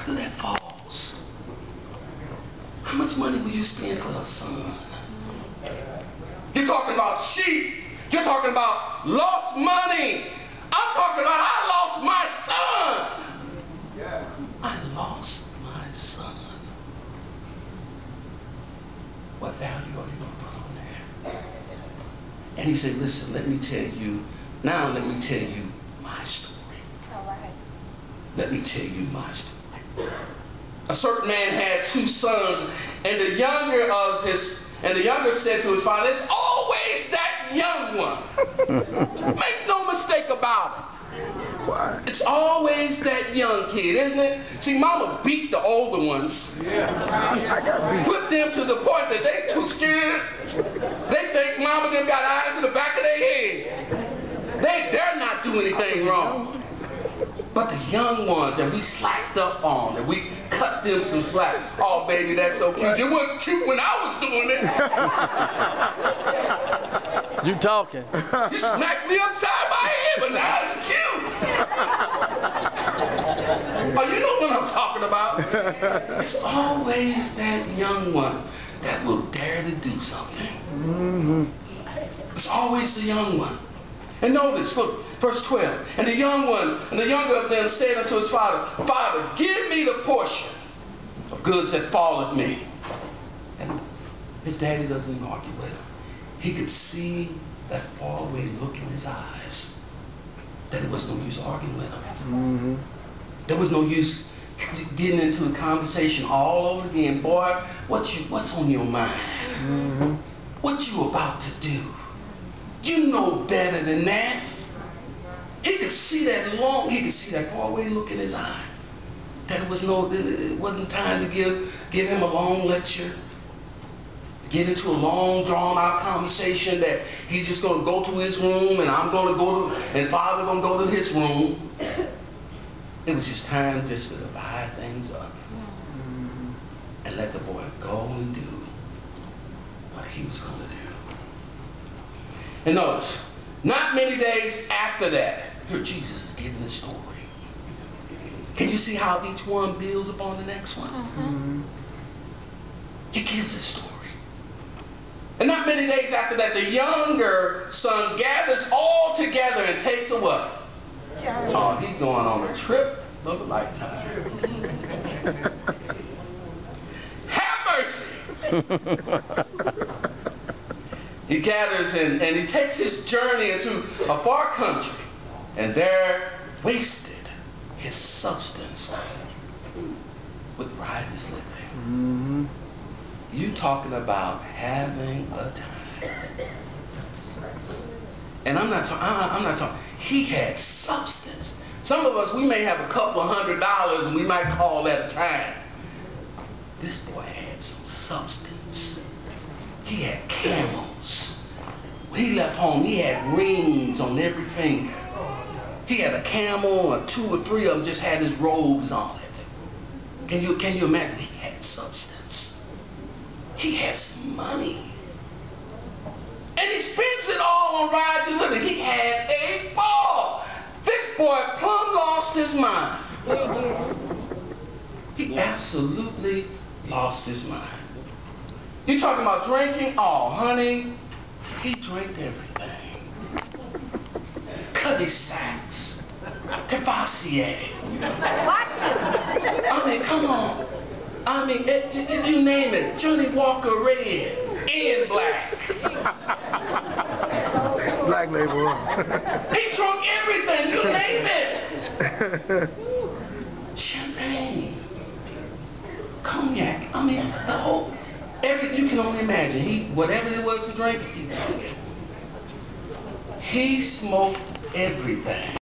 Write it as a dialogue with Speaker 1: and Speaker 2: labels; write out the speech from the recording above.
Speaker 1: after that falls, how much money will you spend for a son? You're talking about sheep. You're talking about lost money. I'm talking about I lost my son. I lost my son. What value are you going to put on that? And he said, listen, let me tell you my story.
Speaker 2: All right.
Speaker 1: Let me tell you my story. A certain man had 2 sons, and the younger said to his father, it's always that young one. Make no mistake about it.
Speaker 3: Why?
Speaker 1: It's always that young kid, isn't it? See, mama beat the older ones.
Speaker 3: I got beat.
Speaker 1: Whipped them to the point that they too scared. They think mama them got eyes in the back of their head. They dare not do anything wrong. But the young ones, and we slacked up on, and we cut them some slack. Oh, baby, that's so cute. It wasn't cute when I was doing it.
Speaker 4: You talking.
Speaker 1: You smacked me upside my head, but now it's cute. Oh, you know what I'm talking about. It's always that young one that will dare to do something. It's always the young one. And notice, look, verse 12. And the younger of them said unto his father, Father, give me the portion of goods that falleth me. And his daddy doesn't even argue with him. He could see that faraway look in his eyes. That it was no use arguing with him. There was no use getting into a conversation all over again. Boy, what's on your mind? What you about to do? You know better than that. He could see that faraway look in his eye. That it wasn't time to give him a long lecture, get into a long drawn out conversation that he's just gonna go to his room and and Father gonna go to his room. It was just time just to divide things up and let the boy go and do what he was gonna do. And notice, not many days after that, here Jesus is giving the story. Can you see how each one builds upon the next one? He gives a story. And not many days after that, the younger son gathers all together and takes a what? Oh, he's going on a trip of a lifetime. Have mercy. He gathers and he takes his journey into a far country, and there wasted his substance with riotous living. You talking about having a time. And I'm not talking, he had substance. Some of us, we may have a couple of $100 and we might call that a time. This boy had some substance. He had camels. When he left home, he had rings on every finger. He had a camel, or 2 or 3 of them just had his robes on it. Can you imagine? He had substance. He had some money. And he spends it all on rides and living. He had a ball. This boy plumb lost his mind. He absolutely lost his mind. You talking about drinking? Oh, honey, he drank everything. Cuddy Sacks, Cavassier. I mean, come on. I mean, you name it. Johnny Walker Red and Black.
Speaker 3: Black label.
Speaker 1: He drunk everything. You name it. Champagne, cognac. I mean, the whole. You can only imagine. Whatever it was to drink, he drank it. He smoked everything.